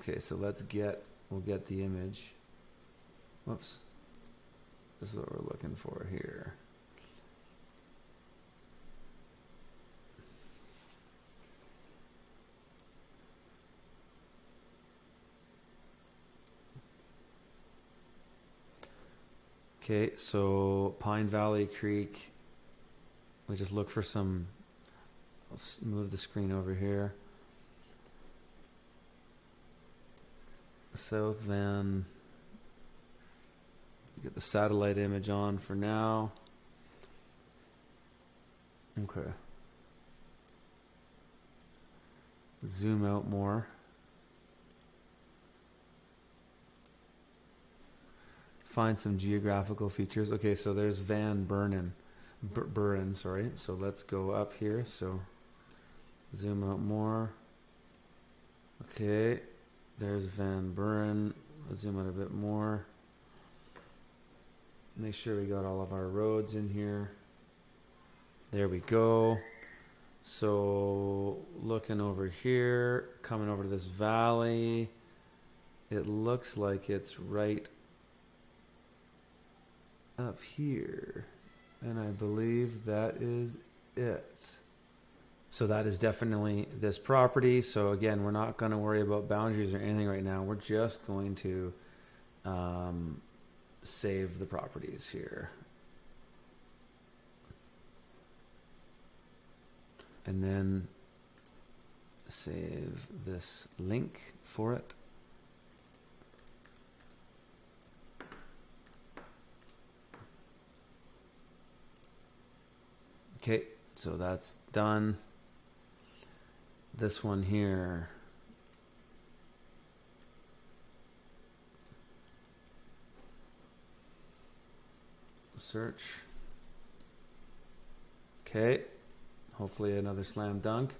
Okay, so we'll get the image. Whoops. This is what we're looking for here. Okay, so Pine Valley Creek. We just look for some. Let's move the screen over here. South Van. Get the satellite image on for now. Okay. Zoom out more. Find some geographical features. Okay, so there's Van Buren, sorry. So let's go up here. So zoom out more. Okay, there's Van Buren. Let's zoom out a bit more. Make sure we got all of our roads in here. There we go. So looking over here, coming over to this valley, it looks like it's right up here. And I believe that is it. So that is definitely this property. So again, we're not going to worry about boundaries or anything right now. We're just going to save the properties here. And then save this link for it. Okay, so that's done. This one here. Search. Okay. Hopefully another slam dunk.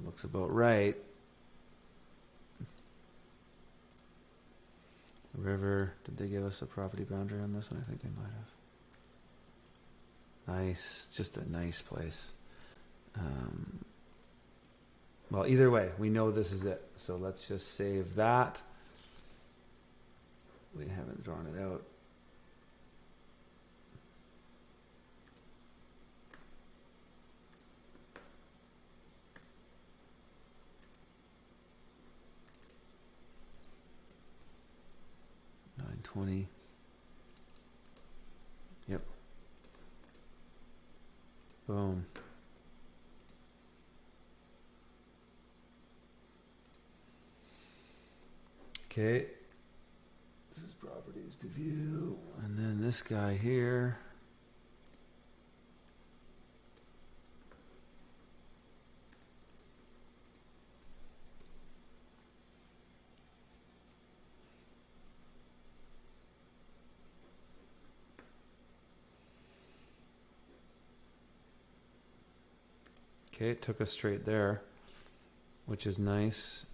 Looks about right. River. Did they give us a property boundary on this one? I think they might have. Nice. Just a nice place. Well, either way, we know this is it. So let's just save that. We haven't drawn it out. $920. Yep. Boom. Okay. This is properties to view. And then this guy here. Okay, it took us straight there, which is nice.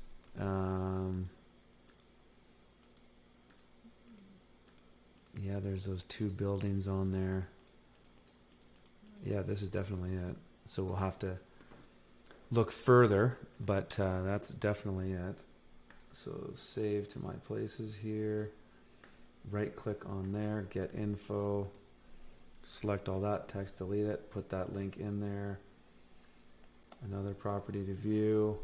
Yeah, there's those two buildings on there. Yeah, this is definitely it. So we'll have to look further, but that's definitely it. So save to my places here. Right click on there, get info. Select all that text, delete it, put that link in there. Another property to view.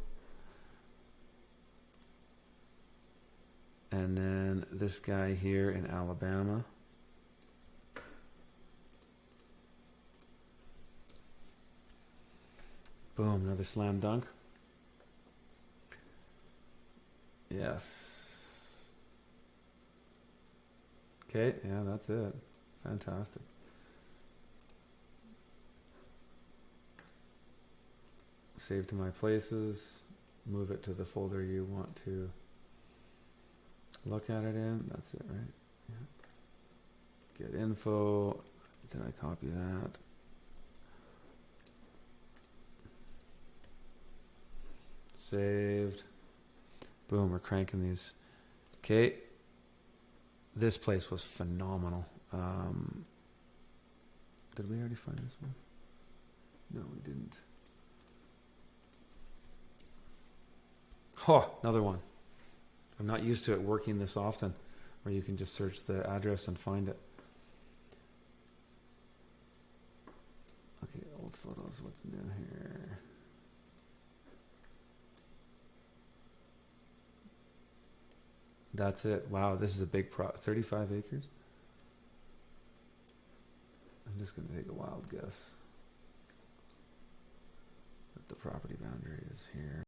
And then this guy here in Alabama. Boom, another slam dunk. Yes. Okay, yeah, that's it. Fantastic. Save to my places. Move it to the folder you want to look at it in. That's it, right? Yeah. Get info. Did I copy that? Saved. Boom, we're cranking these. Okay. This place was phenomenal. Did we already find this one? No, we didn't. Oh, another one. I'm not used to it working this often, where you can just search the address and find it. Okay, old photos, what's new here? That's it. Wow, this is a big 35 acres? I'm just going to take a wild guess that the property boundary is here.